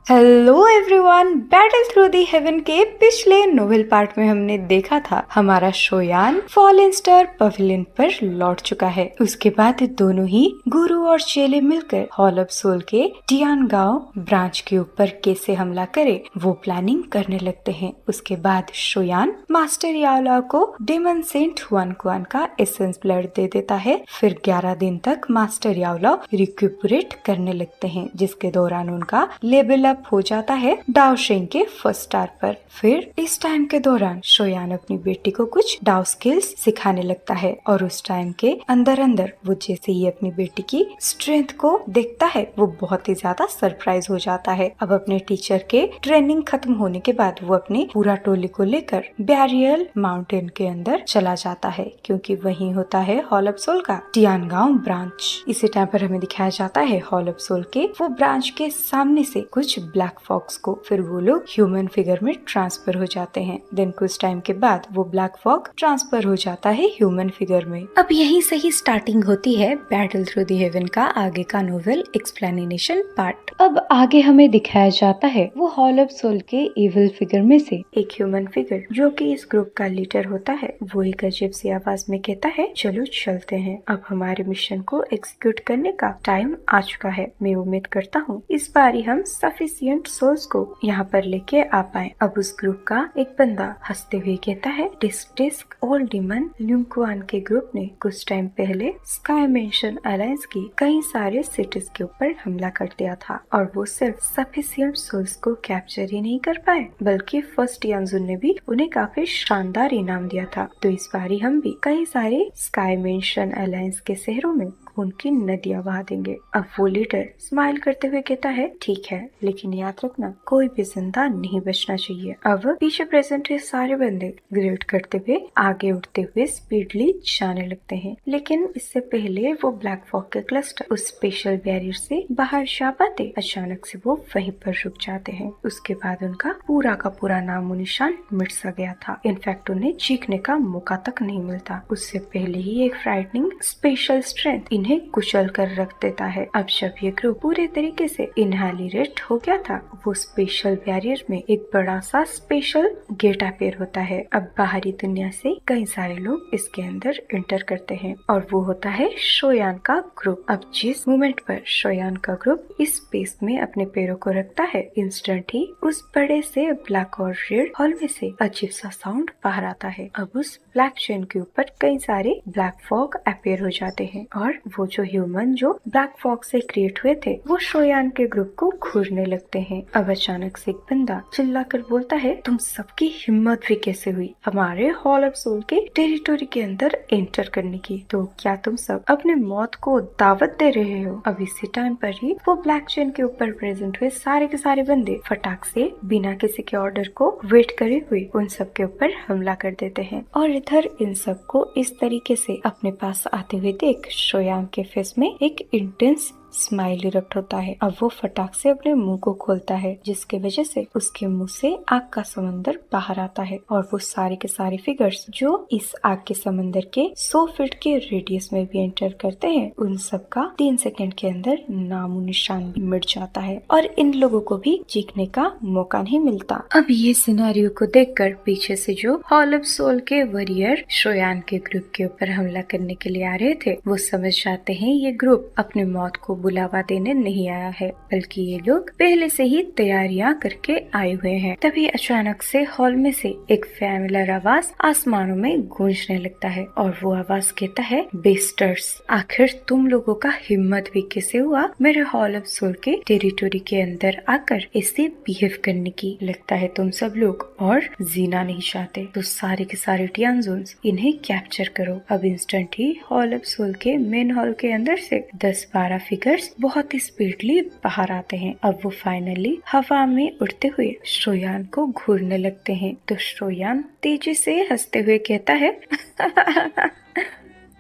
Hello everyone, battle through the heaven के पिछले novel part में हमने देखा था हमारा शोयान फॉलन स्टार पवेलियन पर लौट चुका है। उसके बाद दोनों ही गुरु और चेले मिलकर हॉल ऑफ सोल के टियानगांव ब्रांच के ऊपर कैसे हमला करे वो प्लानिंग करने लगते हैं। उसके बाद शोयान मास्टर याओलाओ को डेमन सेंट हुआन कुआन का एसेंस ब्लड दे देता है। फिर 11 दिन तक मास्टर याओलाओ रिक्यूपरेट करने लगते हैं, जिसके दौरान उनका लेवल अप हो जाता है डाओशेंग के फर्स्ट स्टार पर। फिर इस टाइम के दौरान शोयान अपनी बेटी को कुछ डाओ स्किल्स सिखाने लगता है और उस टाइम के अंदर अंदर वो जैसे ही अपनी बेटी की स्ट्रेंथ को देखता है वो बहुत ही ज्यादा सरप्राइज हो जाता है। अब अपने टीचर के ट्रेनिंग खत्म होने के बाद वो अपनी पूरा टोली को लेकर बैरियल माउंटेन के अंदर चला जाता है, क्योंकि वहीं होता है हॉल ऑफ सोल का टियानगांव ब्रांच। इसी टाइम पर हमें दिखाया जाता है हॉल ऑफ सोल के वो ब्रांच के सामने से कुछ ब्लैक फॉक्स को। फिर वो लोग ह्यूमन फिगर में ट्रांसफर हो जाते हैं। देन कुछ टाइम के बाद वो ब्लैक फॉग ट्रांसफर हो जाता है ह्यूमन फिगर में। अब यहीं से ही स्टार्टिंग होती है बैटल थ्रू दी हेवन का आगे का नोवेल एक्सप्लेनेशन पार्ट। अब आगे हमें दिखाया जाता है वो हॉल ऑफ सोल के इविल फिगर में से एक ह्यूमन फिगर जो कि इस ग्रुप का लीडर होता है, वो एक अजीब सी आवाज में कहता है, चलो चलते हैं, अब हमारे मिशन को एग्जीक्यूट करने का टाइम आ चुका है। मैं उम्मीद करता हूँ इस बारी हम सफिशिएंट सोल्स को यहाँ पर लेके आ पाए। अब उस ग्रुप का एक बंदा हंसते हुए कहता है, डिस्क डिस्क ऑल डीमन ल्यूमकुआन के ग्रुप ने कुछ टाइम पहले स्काई मेंशन अलायंस की कई सारे सिटीज के ऊपर हमला कर दिया था और वो सिर्फ सफिशिएंट सोल्स को कैप्चर ही नहीं कर पाए बल्कि फर्स्ट यांजुन ने भी उन्हें काफी शानदार इनाम दिया था। तो इस बारी हम भी कई सारे स्काई मेंशन अलायंस के शहरों में उनकी नदियां बहा देंगे। अब वो लीडर स्माइल करते हुए कहता है, ठीक है, लेकिन याद रखना कोई भी जिंदा नहीं बचना चाहिए। अब पीछे प्रेजेंट है सारे बंदे ग्रेट करते हुए आगे उठते हुए स्पीडली जाने लगते हैं, लेकिन इससे पहले वो ब्लैक फॉग के क्लस्टर उस स्पेशल बैरियर से बाहर जा पाते अचानक से वो वहीं पर रुक जाते हैं। उसके बाद उनका पूरा का पूरा नामो निशान मिट सा गया था। इनफैक्ट उन्हें चीखने का मौका तक नहीं मिलता। उससे पहले ही एक फ्राइटनिंग स्पेशल स्ट्रेंथ इन्हें कुचल कर रख देता है। अब जब ये ग्रुप पूरे तरीके से इनहैलिरेट हो गया था, वो स्पेशल बैरियर में एक बड़ा सा स्पेशल गेट अपेयर होता है। अब बाहरी दुनिया से कई सारे लोग इसके अंदर एंटर करते हैं और वो होता है शोयान का ग्रुप। अब जिस मोमेंट पर शोयान का ग्रुप इस स्पेस में अपने पैरों को रखता है, इंस्टेंट ही उस बड़े से ब्लैक और रेड हॉल में से अजीब सा साउंड बाहर आता है। अब उस ब्लैक चेन के ऊपर कई सारे ब्लैक फॉग अपेयर हो जाते हैं और वो जो ह्यूमन जो ब्लैक फॉग से क्रिएट हुए थे वो शोयान के ग्रुप को घूरने लगते हैं। अब अचानक से एक बंदा चिल्लाकर बोलता है, तुम सबकी हिम्मत भी कैसे हुई हमारे हॉल ऑफ सोल के टेरिटोरी के अंदर एंटर करने की? तो क्या तुम सब अपने मौत को दावत दे रहे हो? अब इसी टाइम पर ही वो ब्लैक चेन के ऊपर प्रेजेंट हुए सारे के सारे बंदे फटाक से बिना किसी के ऑर्डर को वेट करे हुए उन सब के ऊपर हमला कर देते हैं और इधर इन सब को इस तरीके से अपने पास आते हुए देख शोयान के फेस में एक इंटेंस स्माइल इरप्ट होता है। अब वो फटाक से अपने मुंह को खोलता है, जिसके वजह से उसके मुंह से आग का समंदर बाहर आता है और वो सारे के सारे फिगर्स जो इस आग के समंदर के 100 फीट के रेडियस में भी एंटर करते हैं, उन सब का 3 सेकंड के अंदर नामो निशान भी मिट जाता है और इन लोगों को भी चीखने का मौका नहीं मिलता। अब ये सिनेरियो को देखकर पीछे से जो हॉल ऑफ सोल के वॉरियर शोयान के ग्रुप के ऊपर हमला करने के लिए आ रहे थे, वो समझ जाते हैं ये ग्रुप अपने मौत को बुलावा देने नहीं आया है, बल्कि ये लोग पहले से ही तैयारियां करके आए हुए हैं। तभी अचानक से हॉल में से एक फैमिलियर आवाज आसमानों में गूंजने लगता है और वो आवाज कहता है, बेस्टर्स, आखिर तुम लोगों का हिम्मत भी कैसे हुआ मेरे हॉल ऑफ सोल के टेरिटोरी के अंदर आकर ऐसे बिहेव करने की? लगता है तुम सब लोग और जीना नहीं चाहते, तो सारे के सारे टियानजुन्स इन्हें कैप्चर करो। अब इंस्टेंट ही हॉल ऑफ सोल के मेन हॉल के अंदर से 10-12 फिगर बहुत ही स्पीडली बाहर आते हैं। अब वो फाइनली हवा में उड़ते हुए शोयान को घूरने लगते हैं। तो शोयान तेजी से हंसते हुए कहता है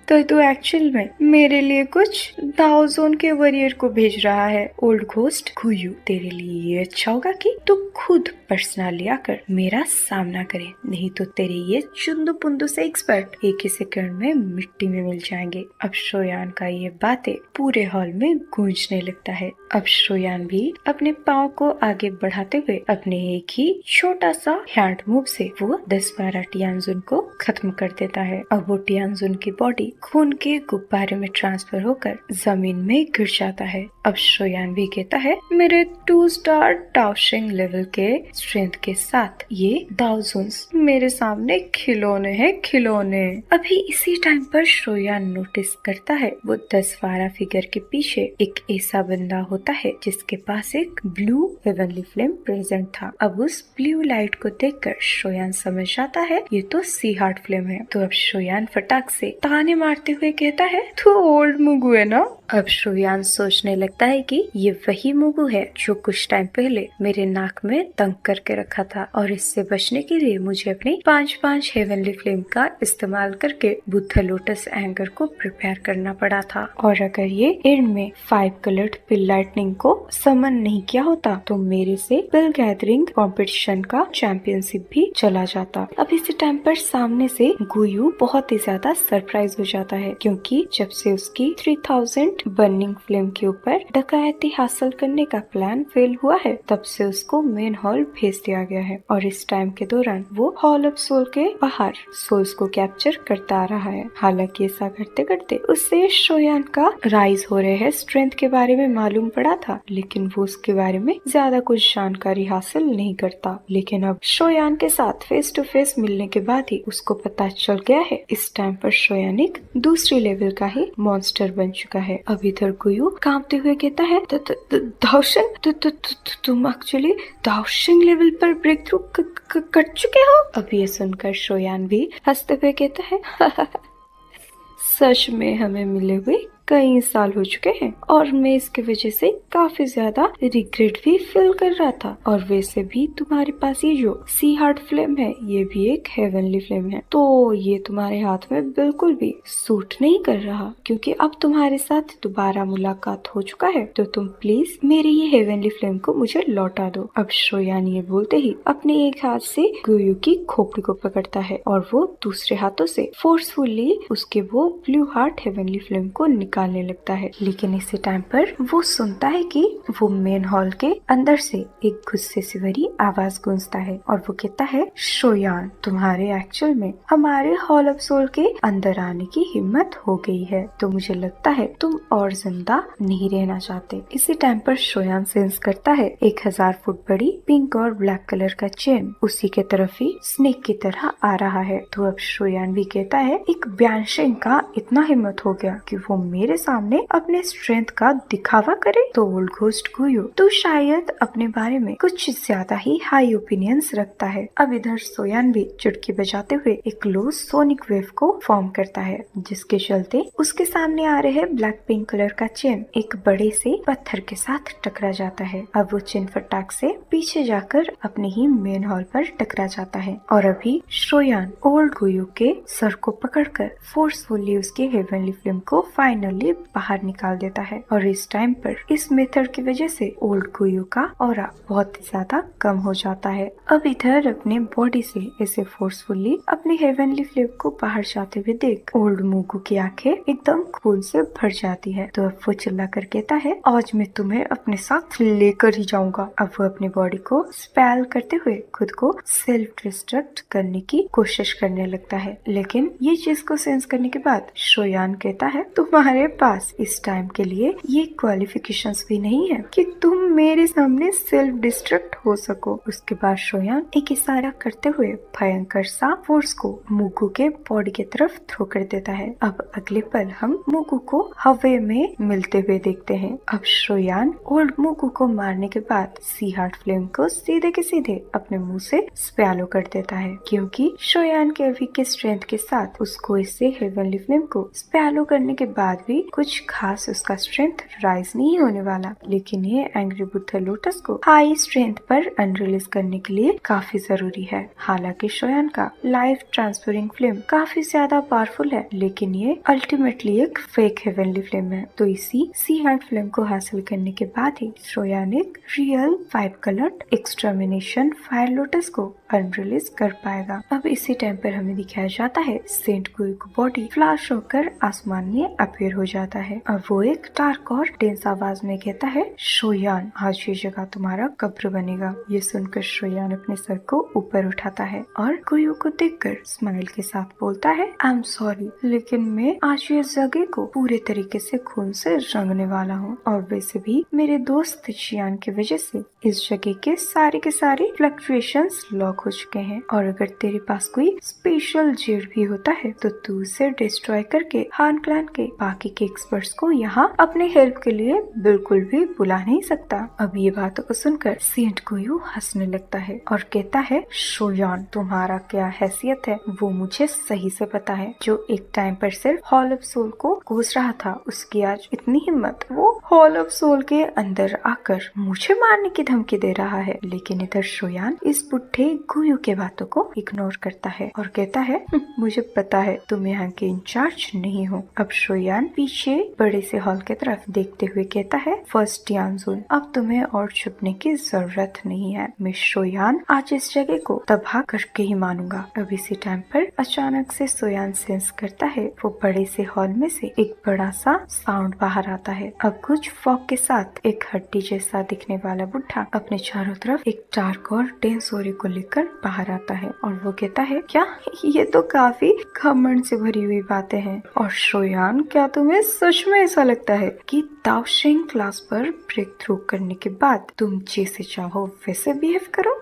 तो तू एक्चुअल में मेरे लिए कुछ दाओजोन के वॉरियर को भेज रहा है। ओल्ड घोस्ट गुयू, तेरे लिए ये अच्छा होगा कि तू खुद पर्सनली आकर मेरा सामना करे, नहीं तो तेरे ये चुंदू पुंदू से एक्सपर्ट एक ही सेकंड में मिट्टी में मिल जाएंगे। अब शोयान का ये बातें पूरे हॉल में गूंजने लगता है। अब शोयान भी अपने पाँव को आगे बढ़ाते हुए अपने एक ही छोटा सा हैंड मूव से वो 10-12 टियानजुन को खत्म कर देता है। अब वो टियानजुन की बॉडी खून के गुब्बारे में ट्रांसफर होकर जमीन में गिर जाता है। अब शोयान भी कहता है, मेरे 2 स्टार डाउशिंग लेवल के स्ट्रेंथ के साथ ये दाओजुन्स मेरे सामने खिलौने हैं, खिलौने। अभी इसी टाइम पर शोयान नोटिस करता है वो 10-12 फिगर के पीछे एक ऐसा बंदा होता है जिसके पास एक ब्लू हेवनली फ्लेम प्रेजेंट था। अब उस ब्लू लाइट को देखकर शोयान समझ जाता है ये तो सी हार्ट फ्लेम है। तो अब शोयान फटाक से ताने मारते हुए कहता है, तू ओल्ड मुगु है ना। अब शोयान सोचने लगता है कि ये वही मुगु है जो कुछ टाइम पहले मेरे नाक में तंग करके रखा था और इससे बचने के लिए मुझे अपनी 5-5 हेवनली फ्लेम का इस्तेमाल करके बुद्ध लोटस एंगर को प्रिपेयर करना पड़ा था। और अगर ये एंड में 5 कलर्ड पिल लाइटनिंग को समन नहीं किया होता तो मेरे से पिल गैदरिंग कंपटीशन का चैंपियनशिप भी चला जाता। अब इसी टाइम पर सामने से गुयू बहुत ही ज्यादा सरप्राइज हो जाता है, क्योंकि जब से उसकी 3000 बर्निंग फ्लेम के ऊपर डकैती हासिल करने का प्लान फेल हुआ है, तब से उसको मेन हॉल भेज दिया गया है। और इस टाइम के दौरान वो हॉल ऑफ सोल के बाहर सोल्स को कैप्चर करता आ रहा है। हालांकि ऐसा करते करते उससे शोयान का राइज हो रहे हैं स्ट्रेंथ के बारे में मालूम पड़ा था, लेकिन वो उसके बारे में ज्यादा कुछ जानकारी हासिल नहीं करता। लेकिन अब शोयान के साथ फेस टू फेस मिलने के बाद ही उसको पता चल गया है इस टाइम पर शोयान एक दूसरी लेवल का ही मॉन्स्टर बन चुका है। अब इधर गुयू कांपते हुए कहता है, दाओशिंग, तुम एक्चुअली दाओशिंग लेवल पर ब्रेक थ्रू कर चुके हो। अब ये सुनकर शोयान भी हंसते हुए कहता है, सच में हमें मिले हुए कई साल हो चुके हैं और मैं इसकी वजह से काफी ज्यादा रिग्रेट भी फील कर रहा था। और वैसे भी तुम्हारे पास ये जो सी हार्ट फ्लेम है ये भी एक हेवनली फ्लेम है, तो ये तुम्हारे हाथ में बिल्कुल भी सूट नहीं कर रहा, क्योंकि अब तुम्हारे साथ दोबारा मुलाकात हो चुका है, तो तुम प्लीज मेरे ये हेवनली फ्लेम को मुझे लौटा दो। अब शोयान ये बोलते ही अपने एक हाथ से गुयू की खोपड़ी को पकड़ता है और वो दूसरे हाथों से फोर्सफुली उसके वो ब्लू हार्ट हेवनली फ्लेम को निकालने लगता है। लेकिन इसी टाइम पर वो सुनता है कि वो मेन हॉल के अंदर से एक गुस्से से भरी आवाज गूंजता है और वो कहता है, शोयान, तुम्हारे एक्चुअल में हमारे हॉल ऑफ सोल के अंदर आने की हिम्मत हो गई है, तो मुझे लगता है तुम और जिंदा नहीं रहना चाहते। इसी टाइम पर शोयान सेंस करता है 1000 फुट बड़ी पिंक और ब्लैक कलर का चेन उसी के तरफ ही स्नेक की तरह आ रहा है। तो अब शोयान भी कहता है, एक ब्यांशिंग का इतना हिम्मत हो गया कि वो मेरे सामने अपने स्ट्रेंथ का दिखावा करे। तो ओल्ड घोस्ट गुयू तो शायद अपने बारे में कुछ ज्यादा ही हाई ओपिनियंस रखता है। अब इधर शोयान भी चुटकी बजाते हुए एक लो सोनिक वेव को फॉर्म करता है, जिसके चलते उसके सामने आ रहे ब्लैक पिंक कलर का चेन एक बड़े से पत्थर के साथ टकरा जाता है। अब वो चेन फटाक से पीछे जाकर अपने ही मेन हॉल पर टकरा जाता है और अभी शोयान ओल्ड गुयू के सर को पकड़कर फोर्सफुली उसके हेवनली फ्लेम को फाइनली बाहर निकाल देता है। और इस टाइम पर इस मेथड की वजह से ओल्ड गुयू का ऑरा बहुत ही ज्यादा कम हो जाता है। अब इधर अपने बॉडी से ऐसे फोर्सफुली अपने हेवनली फ्लेम को बाहर जाते हुए देख ओल्ड मुगू की आंखें एकदम खून से भर जाती है। तो अब वो चिल्ला कर कहता है, आज मैं तुम्हें अपने साथ लेकर ही जाऊंगा। अब वो अपनी बॉडी को स्पेल करते हुए खुद को सेल्फ डिस्ट्रक्ट करने की कोशिश करने लगता है। लेकिन ये चीज को सेंस करने के बाद शोयान कहता है, तुम्हारे पास इस टाइम के लिए ये क्वालिफिकेशंस भी नहीं है कि तुम मेरे सामने सेल्फ डिस्ट्रक्ट हो सको। उसके बाद शोयान एक इशारा करते हुए भयंकर सा फोर्स को मुगू के बॉडी की तरफ थ्रो कर देता है। अब अगले पल हम मुगू को हवे में मिलते हुए देखते हैं। अब शोयान ओल्ड मुगू को मारने के बाद सी हार्ट फ्लेम को सीधे के सीधे अपने मुंह से स्पैलो कर देता है, क्योंकि शोयान के अभी के स्ट्रेंथ के साथ उसको इससे हेवनली फ्लेम को स्पैलो करने के बाद भी कुछ खास उसका स्ट्रेंथ राइज नहीं होने वाला, लेकिन ये एंग्री बुद्धा लोटस को हाई स्ट्रेंथ पर अनरिलीज करने के लिए काफी जरूरी है। हालांकि शोयान का लाइफ ट्रांसफरिंग फ्लेम काफी ज्यादा पावरफुल है, लेकिन ये अल्टीमेटली एक फेक हेवनली फ्लेम है। तो इसी सी हैंड फ्लेम को हासिल करने के बाद ही शोयान एक real 5 coloured extermination fire lotus को अनरिलीज कर पाएगा। अब इसी टाइम पर हमें दिखाया जाता है सेंट गुई को बॉडी फ्लैश होकर आसमान में अपीयर हो जाता है। अब वो एक डार्क और टेंस आवाज में कहता है, शोयान आज ये जगह तुम्हारा कब्र बनेगा। ये सुनकर शोयान अपने सर को ऊपर उठाता है और गुयू को देखकर स्माइल के साथ बोलता है, आई एम सॉरी, लेकिन मैं आज ये जगह को पूरे तरीके से खून से रंगने वाला हूँ। और वैसे भी मेरे दोस्त चियान की वजह से इस जगह के सारे फ्लक्चुएशंस लॉक हो चुके हैं, और अगर तेरे पास कोई स्पेशल जेड भी होता है तो तू उसे डिस्ट्रॉय करके हान क्लैन के बाकी के एक्सपर्ट्स को यहाँ अपने हेल्प के लिए बिल्कुल भी बुला नहीं सकता। अब ये बातों को सुनकर सेंट गुयू हंसने लगता है और कहता है, शोयान तुम्हारा क्या हैसियत है वो मुझे सही से पता है। जो एक टाइम पर सिर्फ हॉल ऑफ सोल को कोस रहा था, उसकी आज इतनी हिम्मत, वो हॉल ऑफ सोल के अंदर आकर मुझे मारने की धमकी दे रहा है। लेकिन इधर शोयान इस बुढ़े गुयू के बातों को इग्नोर करता है और कहता है, मुझे पता है तुम यहाँ के इंचार्ज नहीं हो। अब शोयान पीछे बड़े से हॉल की तरफ देखते हुए कहता है, फर्स्ट यानजुन, अब तुम्हें और छुपने की जरूरत नहीं है। मैं शोयान आज इस जगह को तबाह करके ही मानूंगा। अब इसी टाइम पर अचानक से शोयान सेंस करता है वो बड़े से हॉल में से एक बड़ा सा साउंड बाहर आता है। अब कुछ फॉग के साथ एक हड्डी जैसा दिखने वाला बुढ़ा अपने चारों तरफ एक डार्क और टेंस ओरे को लेकर बाहर आता है और वो कहता है, क्या ये तो काफी घमंड से भरी हुई बातें हैं। और शोयान, क्या तुम्हें सच में ऐसा लगता है कि दाओशिंग क्लास पर ब्रेक थ्रू करने के बाद तुम जैसे चाहो वैसे बिहेव करो?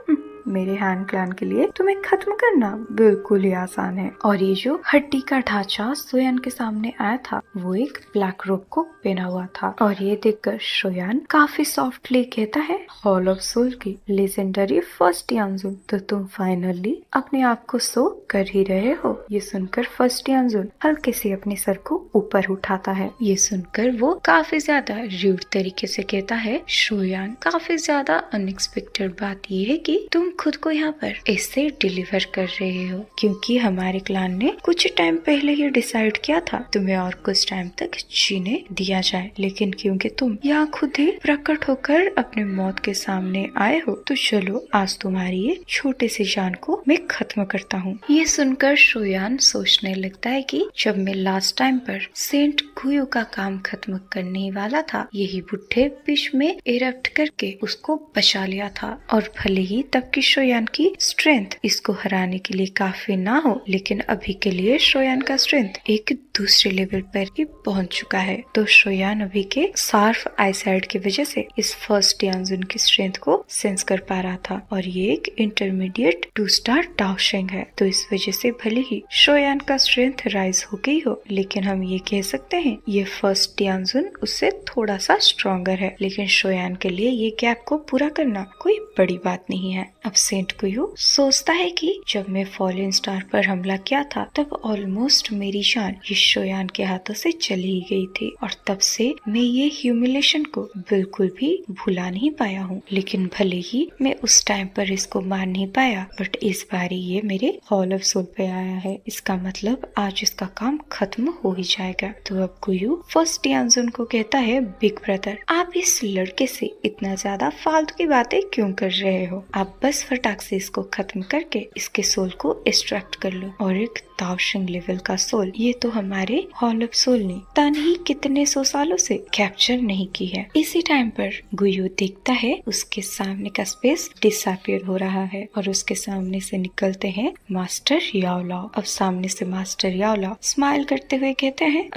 मेरे हैंड क्लैन के लिए तुम्हें खत्म करना बिल्कुल ही आसान है। और ये जो हड्डी का ढांचा शोयान के सामने आया था वो एक ब्लैक रोब को पहना हुआ था, और ये देखकर शोयान काफी सॉफ्टली कहता है, हॉल ऑफ सोल की लेजेंडरी फर्स्ट यानजुन, तो तुम फाइनली अपने आप को शो कर ही रहे हो। ये सुनकर फर्स्ट यानजुन हल्के से अपने सर को ऊपर उठाता है। ये सुनकर वो काफी ज्यादा रूड तरीके से कहता है, शोयान काफी ज्यादा अनएक्सपेक्टेड बात ये है कि तुम खुद को यहाँ पर ऐसे डिलीवर कर रहे हो, क्योंकि हमारे क्लान ने कुछ टाइम पहले ही डिसाइड किया था तुम्हें और कुछ टाइम तक जीने दिया जाए, लेकिन क्योंकि तुम यहाँ खुद ही प्रकट होकर अपने मौत के सामने आए हो, तो चलो आज तुम्हारी ये छोटे से जान को मैं खत्म करता हूँ। ये सुनकर शोयान सोचने लगता है कि जब मैं लास्ट टाइम पर सेंट गुयू का काम खत्म करने ही वाला था, यही बुढ़े बीच में इरप्ट करके उसको बचा लिया था। और भले ही तब की शोयान की स्ट्रेंथ इसको हराने के लिए काफी ना हो, लेकिन अभी के लिए शोयान का स्ट्रेंथ एक दूसरे लेवल पर ही पहुंच चुका है। तो शोयान अभी के शार्प आईसाइट की वजह से इस फर्स्ट यानजुन की स्ट्रेंथ को सेंस कर पा रहा था, और ये एक इंटरमीडिएट 2 स्टार दाओशिंग है। तो इस वजह से भले ही शोयान का स्ट्रेंथ राइज हो गई हो, लेकिन हम ये कह सकते हैं ये फर्स्ट यानजुन उससे थोड़ा सा स्ट्रॉन्गर है। लेकिन शोयान के लिए ये गैप को पूरा करना कोई बड़ी बात नहीं है। अब सेंट गुयू सोचता है कि जब मैं फॉलन स्टार पर हमला किया था तब ऑलमोस्ट मेरी जान ये शोयान के हाथों से चली ही गई थी, और तब से मैं ये ह्यूमिलेशन को बिल्कुल भी भुला नहीं पाया हूँ। लेकिन भले ही मैं उस टाइम पर इसको मार नहीं पाया, बट इस बारी ये मेरे हॉल ऑफ सोल पे आया है, इसका मतलब आज इसका काम खत्म हो ही जाएगा। तो अब गुयू फर्स्ट यानजुन को कहता है, बिग ब्रदर, आप इस लड़के से इतना ज्यादा फालतू की बातें क्यों कर रहे हो? आप बस फटाक से इसको खत्म करके इसके सोल को एक्सट्रैक्ट कर लो। और एक दाओशिंग लेवल का सोल ये तो हमारे हॉल ऑफ सोल ने तान ही कितने 100 सालों से कैप्चर नहीं की है। इसी टाइम पर गुयू देखता है उसके सामने का स्पेस डिसअपीयर हो रहा है, और उसके सामने से निकलते हैं मास्टर याओलाओ। अब सामने से मास्टर याओलाओ स्माइल करते हुए कहते हैं,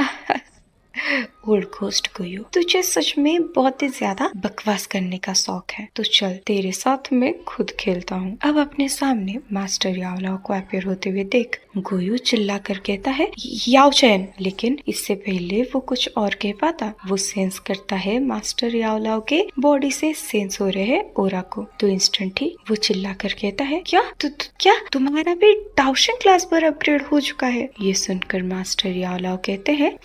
ओल्ड घोस्ट गुयू, तुझे सच में बहुत ही ज्यादा बकवास करने का शौक है, तो चल तेरे साथ मैं खुद खेलता हूँ। अब अपने सामने मास्टर याओलाओ को अपीयर होते हुए देख गुयू चिल्ला कर कहता है, याओ चैन। लेकिन इससे पहले वो कुछ और कह पाता, वो सेंस करता है मास्टर याओलाओ के बॉडी से सेंस हो रहे ओरा को। तो इंस्टेंट ही वो चिल्ला कर कहता है, क्या तुम्हारा भी दाओशिंग क्लास पर अपग्रेड हो चुका है? ये सुनकर मास्टर याओलाओ कहते हैं,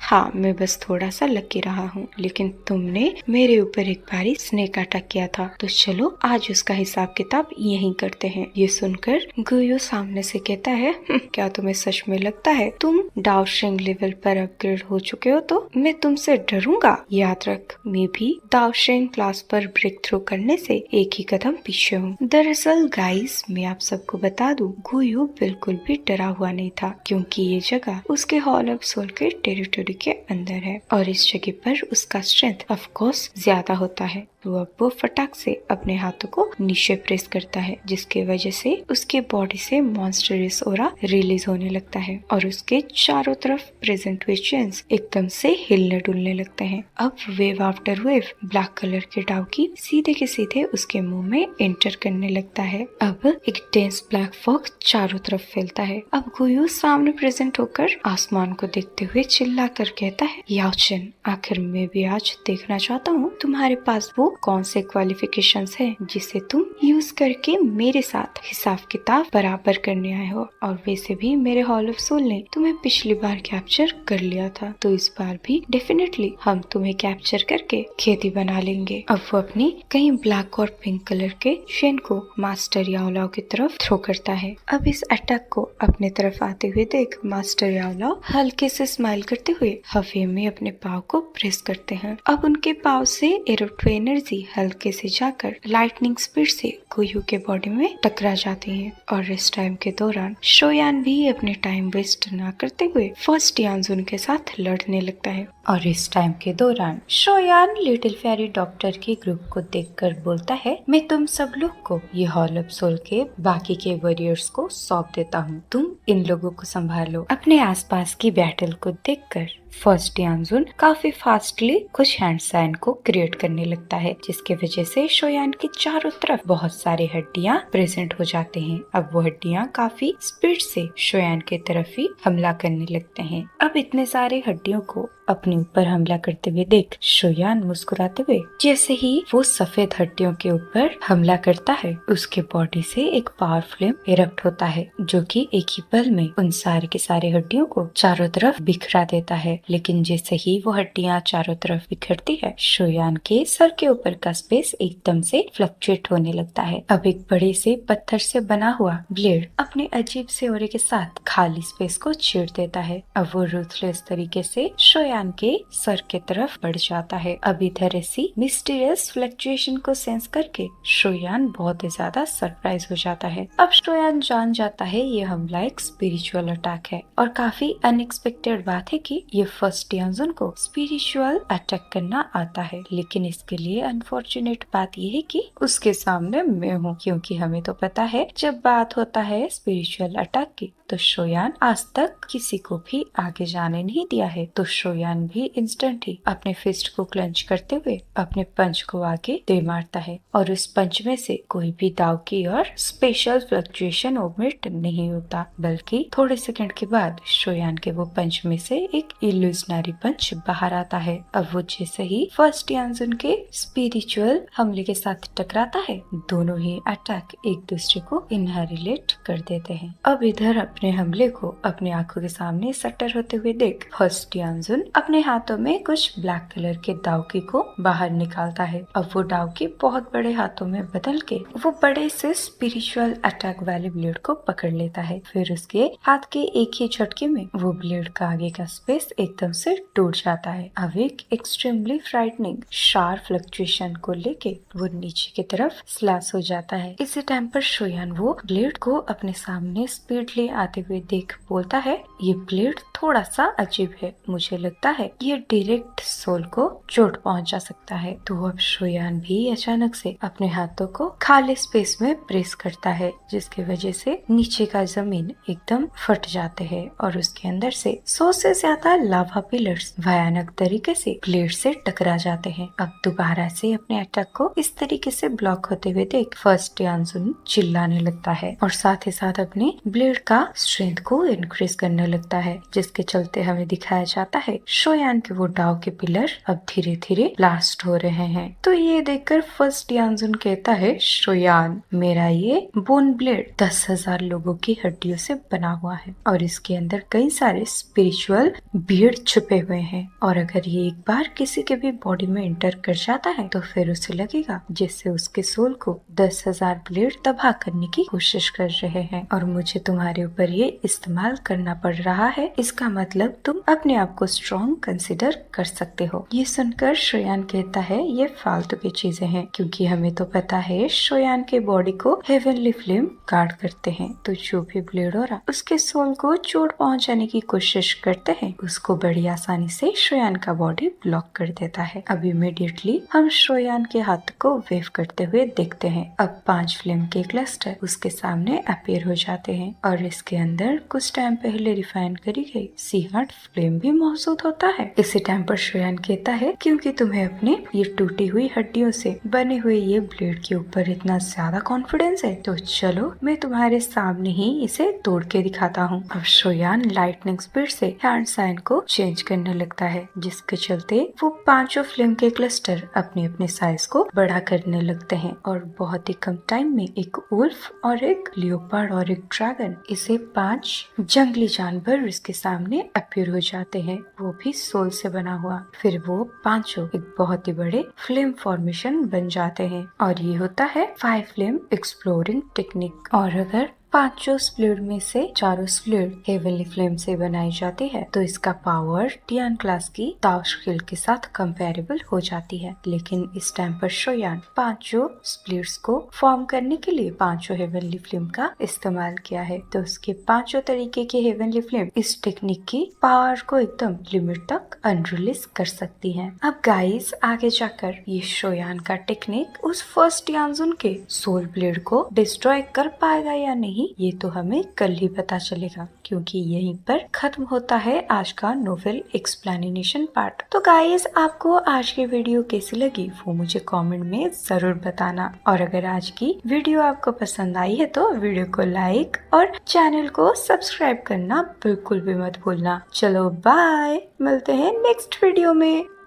हाँ, मैं बस थोड़ा सा लकी रहा हूँ, लेकिन तुमने मेरे ऊपर एक बारी स्नेक अटैक किया था, तो चलो आज उसका हिसाब किताब यहीं करते हैं। ये सुनकर गुयू सामने से कहता है, क्या तुम्हें सच में लगता है तुम दाओशिंग लेवल पर अपग्रेड हो चुके हो तो मैं तुमसे डरूंगा? याद रख, मैं भी दाओशिंग क्लास पर ब्रेक थ्रू करने से एक ही कदम पीछे हूँ। दरअसल गाइस, मैं आप सबको बता दूं, गुयू बिल्कुल भी डरा हुआ नहीं था, क्योंकि ये जगह उसके हॉल ऑफ सोल के टेरिटोरी के अंदर है और इस जगह पर उसका स्ट्रेंथ ऑफ कोर्स ज्यादा होता है। तो अब वो फटाक से अपने हाथों को नीचे प्रेस करता है, जिसके वजह से उसके बॉडी से मॉन्स्टरस ऑरा रिलीज होने लगता है और उसके चारों तरफ प्रेजेंट विजन्स एकदम से हिलने डुलने लगते हैं। अब wave after wave black colour के डाउकी सीधे के सीधे उसके मुंह में एंटर करने लगता है। अब एक डेंस ब्लैक फॉग चारों तरफ फैलता है। अब गुयू सामने प्रेजेंट होकर आसमान को देखते हुए चिल्ला कर कहता है, याओचन, आखिर मैं भी आज देखना चाहता हूँ तुम्हारे पास वो कौन से क्वालिफिकेशंस हैं जिसे तुम यूज करके मेरे साथ हिसाब किताब बराबर करने आए हो। और वैसे भी मेरे हॉल ऑफ सोल ने तुम्हें पिछली बार कैप्चर कर लिया था, तो इस बार भी डेफिनेटली हम तुम्हें कैप्चर करके खेती बना लेंगे। अब वो अपनी कई ब्लैक और पिंक कलर के शेन को मास्टर याओलाओ की तरफ थ्रो करता है। अब इस अटैक को अपने तरफ आते हुए देख मास्टर याओलाओ हल्के से स्माइल करते हुए हवा में अपने पाव को प्रेस करते हैं। अब उनके पाव से एरोटो एनर्जी हल्के से जाकर लाइटनिंग स्पीड से गुयू के बॉडी में टकरा जाती है और इस टाइम के दौरान शोयान भी अपने टाइम वेस्ट न करते हुए फर्स्ट यानजुन के साथ लड़ने लगता है। और इस टाइम के दौरान शोयान लिटिल फेरी डॉक्टर के ग्रुप को देखकर बोलता है, मैं तुम सब लोग को ये हॉल ऑफ सोल के बाकी के वॉरियर्स को सौंप देता हूँ, तुम इन लोगों को संभालो। अपने आसपास की बैटल को देखकर फर्स्ट यानजुन काफी फास्टली कुछ हैंड साइन को क्रिएट करने लगता है, जिसके वजह से शोयान के चारों तरफ बहुत सारी हड्डियां प्रेजेंट हो जाते हैं। अब वो हड्डियां काफी स्पीड से शोयान के तरफ ही हमला करने लगते हैं। अब इतने सारे हड्डियों को अपने ऊपर हमला करते हुए देख शोयान मुस्कुराते हुए जैसे ही वो सफेद हड्डियों के ऊपर हमला करता है, उसके बॉडी से एक पावर फ्लेम इरप्ट होता है, जो कि एक ही पल में उन सारे के सारे हड्डियों को चारों तरफ बिखरा देता है। लेकिन जैसे ही वो हड्डियां चारों तरफ बिखरती है, शोयान के सर के ऊपर का स्पेस एकदम से फ्लक्चुएट होने लगता है। अब एक बड़े से पत्थर से बना हुआ ब्लेड अपने अजीब से ओरे के साथ खाली स्पेस को छेड़ देता है। अब वो रूथलेस तरीके से शोयान के सर के तरफ बढ़ जाता है। अब इधर ऐसी मिस्टीरियस फ्लक्चुएशन को सेंस करके शोयान बहुत ही ज्यादा सरप्राइज हो जाता है। अब शोयान जान जाता है ये हमला एक स्पिरिचुअल अटैक है और काफी अनएक्सपेक्टेड बात है कि ये फर्स्ट यानजुन को स्पिरिचुअल अटैक करना आता है, लेकिन इसके लिए अनफॉर्चुनेट बात यह है कि उसके सामने मैं हूँ, क्योंकि हमें तो पता है जब बात होता है स्पिरिचुअल अटैक की तो शोयान आज तक किसी को भी आगे जाने नहीं दिया है। तो शोयान भी इंस्टेंट ही अपने फिस्ट को क्लेंच करते हुए अपने पंच को आगे दे मारता है और उस पंच में से कोई भी दाव की और स्पेशल फ्लक्चुएशन ओमिट नहीं होता, बल्कि थोड़े सेकंड के बाद शोयान के वो पंच में से एक इल्यूजनरी पंच बाहर आता है। अब वो जैसे ही फर्स्ट यानजुन के स्पिरिचुअल हमले के साथ टकराता है, दोनों ही अटैक एक दूसरे को इनहेरिलेट कर देते हैं। अब इधर अपने हमले को अपनी आंखों के सामने सटर होते हुए देख फर्स्ट यानजुन अपने हाथों में कुछ ब्लैक कलर के दावकी को बाहर निकालता है। अब वो दावकी बहुत बड़े हाथों में बदल के वो बड़े से स्पिरिचुअल अटैक वाले ब्लेड को पकड़ लेता है। फिर उसके हाथ के एक ही झटके में वो ब्लेड का आगे का स्पेस एकदम से टूट जाता है। अब एक एक्सट्रीमली फ्राइटनिंग शार्प फ्लक्चुएशन को लेके वो नीचे की तरफ स्लैश हो जाता है। इसी टाइम पर शोयान वो ब्लेड को अपने सामने स्पीडली आते हुए देख बोलता है, ये ब्लेड थोड़ा सा अजीब है, मुझे लगता है ये डायरेक्ट सोल को चोट पहुंचा सकता है। तो अब शोयान भी अचानक से अपने हाथों को खाली स्पेस में प्रेस करता है, जिसकी वजह से नीचे का जमीन एकदम फट जाते हैं और उसके अंदर से 100 से ज्यादा लावा पिलर्स भयानक तरीके से ब्लेड से टकरा जाते हैं। अब दोबारा से अपने अटैक को इस तरीके से ब्लॉक होते हुए देख फर्स्ट यानजुन चिल्लाने लगता है और साथ ही साथ अपने ब्लेड का स्ट्रेंथ को इंक्रीज करने लगता है, जिस जिसके चलते हमें दिखाया जाता है शोयान के वो डाव के पिलर अब धीरे धीरे ब्लास्ट हो रहे हैं। तो ये देखकर फर्स्ट यानजुन कहता है, शोयान मेरा ये बोन ब्लेड 10,000 लोगों की हड्डियों से बना हुआ है और इसके अंदर कई सारे स्पिरिचुअल बीड़ छुपे हुए हैं और अगर ये एक बार किसी के भी बॉडी में एंटर कर जाता है तो फिर उसे लगेगा जिससे उसके सोल को 10,000 ब्लेड तबाह करने की कोशिश कर रहे हैं और मुझे तुम्हारे ऊपर ये इस्तेमाल करना पड़ रहा है। इसका मतलब तुम अपने आप को स्ट्रॉन्ग कंसिडर कर सकते हो। ये सुनकर शोयान कहता है, ये फालतू की चीजें हैं क्योंकि हमें तो पता है शोयान के बॉडी को हेवनली फ्लेम गार्ड करते हैं। तो जो भी ब्लेडोरा उसके सोल को चोट पहुंचाने की कोशिश करते हैं उसको बड़ी आसानी से शोयान का बॉडी ब्लॉक कर देता है। अब इमीडिएटली हम शोयान के हाथ को वेव करते हुए देखते हैं। अब 5 फ्लेम के क्लस्टर उसके सामने अपीयर हो जाते हैं और इसके अंदर कुछ टाइम पहले रिफाइन करी गई C-हार्ट फ्लेम भी मौजूद होता है। इसी टाइम पर शोयान कहता है, क्योंकि तुम्हें अपने ये टूटी हुई हड्डियों से बने हुए ये ब्लेड के ऊपर इतना ज्यादा कॉन्फिडेंस है तो चलो मैं तुम्हारे सामने ही इसे तोड़ के दिखाता हूँ। अब शोयान लाइटनिंग स्पीड से हैंड साइन को चेंज करने लगता है जिसके चलते वो 5 फ्लेम के क्लस्टर अपने अपने साइज को बड़ा करने लगते हैं और बहुत ही कम टाइम में एक वुल्फ और एक लियोपार्ड और एक ड्रैगन इसे 5 जंगली जानवर इसके सामने अपीयर हो जाते हैं, वो भी सोल से बना हुआ। फिर वो 5 एक बहुत ही बड़े फ्लेम फॉर्मेशन बन जाते हैं और ये होता है 5 फ्लेम एक्सप्लोरिंग टेक्निक। और अगर 5 स्प्लिट में से 4 स्प्लिट हेवनली फ्लेम से बनाई जाती है तो इसका पावर टियान क्लास की ताव स्किल के साथ कंपेरेबल हो जाती है। लेकिन इस टाइम पर शोयान 5 स्प्लिट्स को फॉर्म करने के लिए 5 हेवनली फ्लेम का इस्तेमाल किया है तो उसके 5 तरीके के हेवनली फ्लेम इस टेक्निक की पावर को एकदम लिमिट तक अनरिलीज कर सकती है। अब गाइस आगे जाकर ये शोयान का टेक्निक उस फर्स्ट यानजुन के सोल ब्लेड को डिस्ट्रॉय कर पाएगा या नहीं ये तो हमें कल ही पता चलेगा क्योंकि यहीं पर खत्म होता है आज का नोवेल एक्सप्लेनेशन पार्ट। तो गाइस आपको आज की वीडियो कैसी लगी वो मुझे कमेंट में जरूर बताना और अगर आज की वीडियो आपको पसंद आई है तो वीडियो को लाइक और चैनल को सब्सक्राइब करना बिल्कुल भी मत भूलना। चलो बाय, मिलते हैं नेक्स्ट वीडियो में।